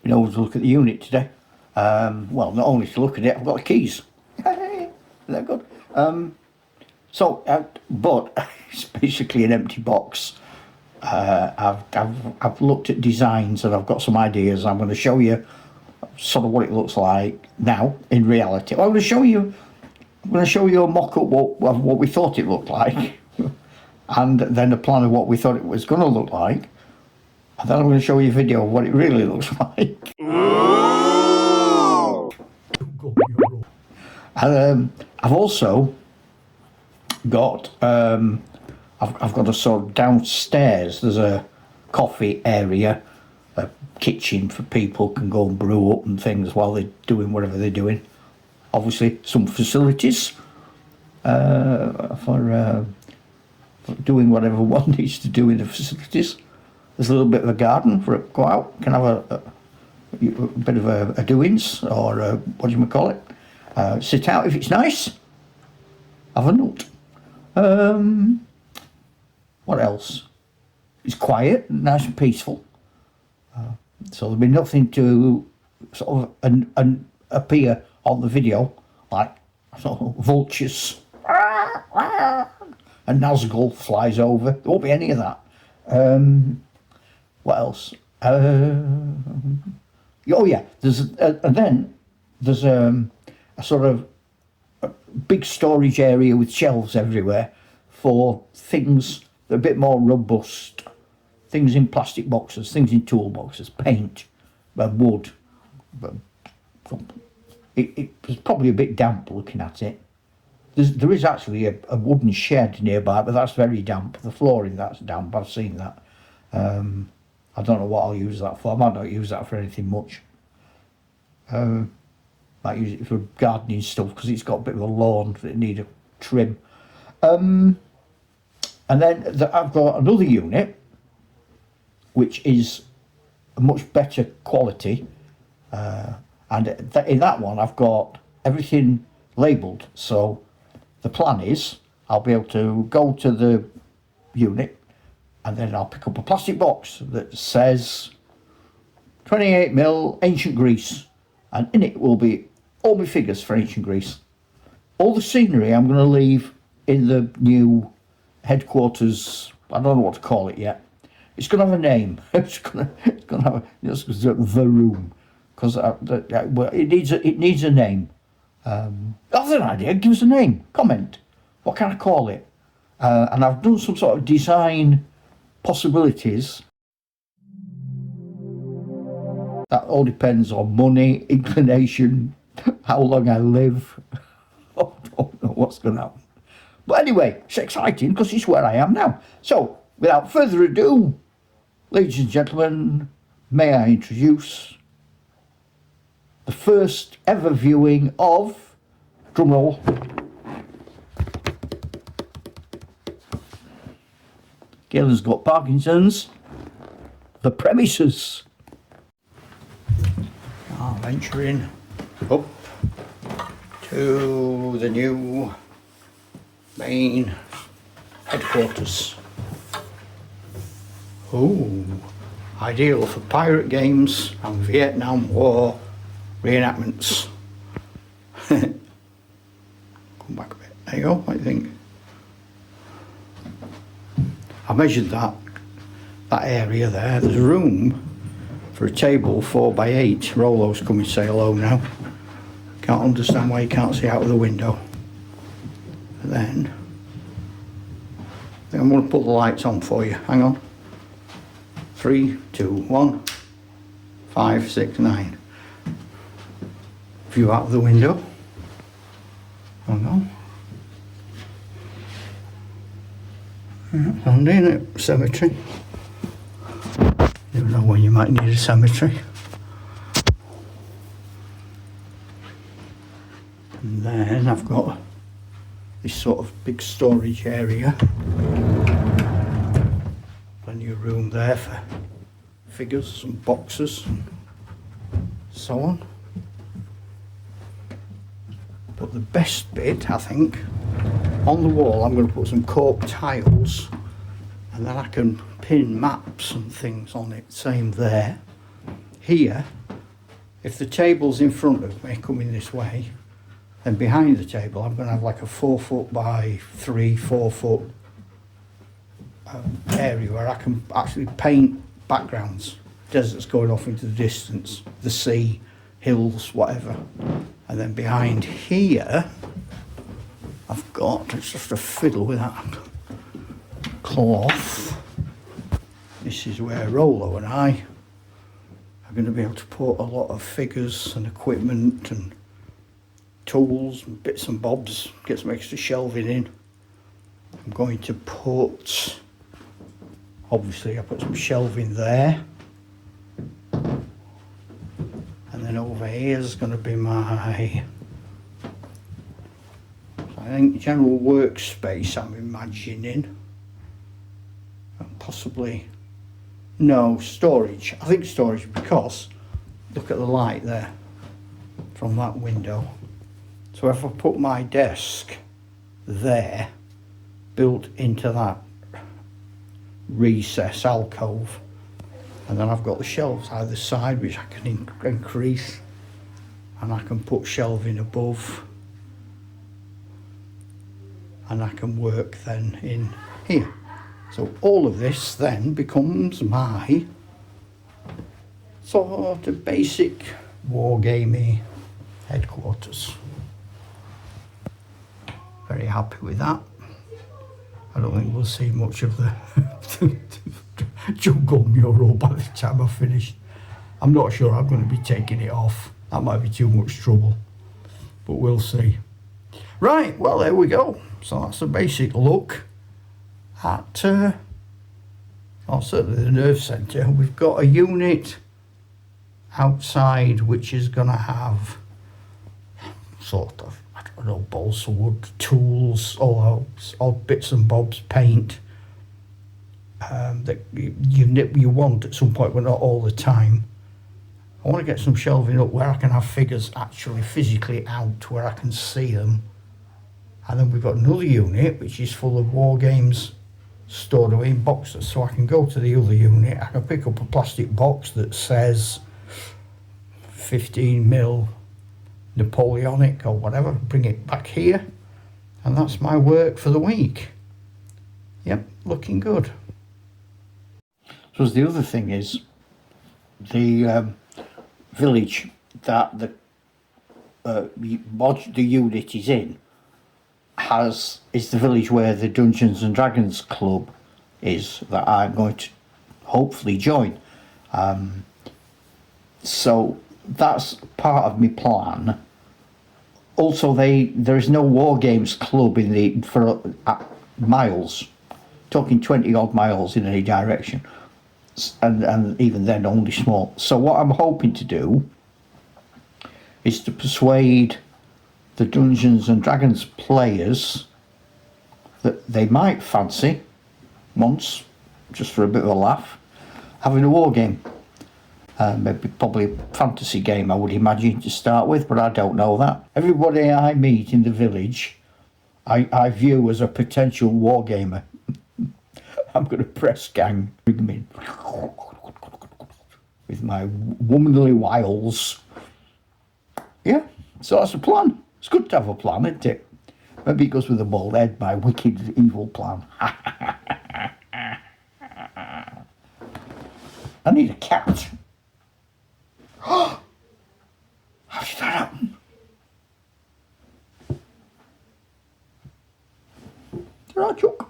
been over to look at the unit today. Well, not only to look at it, I've got the keys. Isn't that good? But it's basically an empty box. I've looked at designs and I've got some ideas. I'm going to show you sort of what it looks like now in reality. I'm going to show you a mock-up of what we thought it looked like, and then a plan of what we thought it was going to look like, and then I'm going to show you a video of what it really looks like. And I've also got I've got a sort of downstairs. There's a coffee area, a kitchen for people can go and brew up and things while they're doing whatever they're doing. Obviously, some facilities for doing whatever one needs to do in the facilities. There's a little bit of a garden for it. Go out, can have a bit of a doings, or what do you call it? Sit out if it's nice. Have a nut. What else? It's quiet, nice and peaceful. So there'll be nothing to sort of appear on the video like sort of vultures. A Nazgul flies over. There won't be any of that. What else? Oh yeah, there's a sort of a big storage area with shelves everywhere for things that are a bit more robust. Things in plastic boxes, things in toolboxes, paint, wood. It's probably a bit damp looking at it. There is actually a wooden shed nearby, but that's very damp. The flooring, that's damp, I've seen that. I don't know what I'll use that for. I might not use that for anything much. Might use it for gardening stuff because it's got a bit of a lawn that need a trim. And then I've got another unit which is a much better quality, and in that one I've got everything labelled. So the plan is I'll be able to go to the unit and then I'll pick up a plastic box that says 28mm ancient Greece, and in it will be all my figures for ancient Greece. All the scenery I'm going to leave in the new headquarters. I don't know what to call it yet. It's going to have a name. It's going to have the room, because it needs a name. That's an idea. Give us a name. Comment. What can I call it? And I've done some sort of design possibilities. That all depends on money, inclination, how long I live. I don't know what's going to happen. But anyway, it's exciting because it's where I am now. So, without further ado, ladies and gentlemen, may I introduce the first ever viewing of, drumroll, Galen's got Parkinson's, The Premises. I'll venture in up to the new main headquarters. Oh, ideal for pirate games and Vietnam War reenactments. Come back a bit. There you go. What do you think? I measured that area there. There's room for a table 4x8. Rolo's come and say hello now. Can't understand why you can't see out of the window. And then I think I'm going to put the lights on for you. Hang on. 3, 2, 1, 5, 6, 9. View out of the window. Hang on. Handy, isn't it? Cemetery. You never know when you might need a cemetery. And then I've got this sort of big storage area. Plenty of room there for figures and boxes and so on. But the best bit, I think, on the wall I'm going to put some cork tiles, and then I can pin maps and things on it. Same there. Here if the table's in front of me coming this way, then behind the table I'm going to have like a 4 foot by 4 foot area where I can actually paint backgrounds, deserts going off into the distance, the sea, hills, whatever. And then behind here I've got, it's just a fiddle with that cloth. This is where Rolo and I are going to be able to put a lot of figures and equipment and tools and bits and bobs, get some extra shelving in. I'm going to put, obviously I put some shelving there, and then over here is going to be my, I think, general workspace I'm imagining, and possibly, no, storage. I think storage, because look at the light there from that window. So if I put my desk there, built into that recess alcove, and then I've got the shelves either side which I can increase, and I can put shelving above, and I can work then in here. So all of this then becomes my sort of basic wargaming headquarters. Very happy with that. I don't think we'll see much of the jungle mural by the time I've finished. I'm not sure I'm going to be taking it off. That might be too much trouble, but we'll see. Right, well, there we go. So that's a basic look at, certainly the nerve centre. We've got a unit outside which is going to have sort of, I don't know, balsa wood, tools, all bits and bobs, paint, that you want at some point, but not all the time. I want to get some shelving up where I can have figures actually physically out, where I can see them. And then we've got another unit which is full of Wargames stored away in boxes. So I can go to the other unit, I can pick up a plastic box that says 15mm Napoleonic or whatever, bring it back here, and that's my work for the week. Yep, looking good. So the other thing is, the village that the unit is in is the village where the Dungeons and Dragons club is, that I'm going to hopefully join. So that's part of my plan. Also, there is no Wargames club for miles, talking 20 odd miles in any direction, and even then only small. So what I'm hoping to do is to persuade the Dungeons and Dragons players that they might fancy once, just for a bit of a laugh, having a war game. Maybe probably a fantasy game, I would imagine, to start with, but I don't know that. Everybody I meet in the village I view as a potential war gamer. I'm going to press gang, bring them in with my womanly wiles. Yeah, so that's the plan. It's good to have a plan, isn't it? Maybe it goes with a bald head, my wicked evil plan. I need a cat. How did that happen? Did I choke?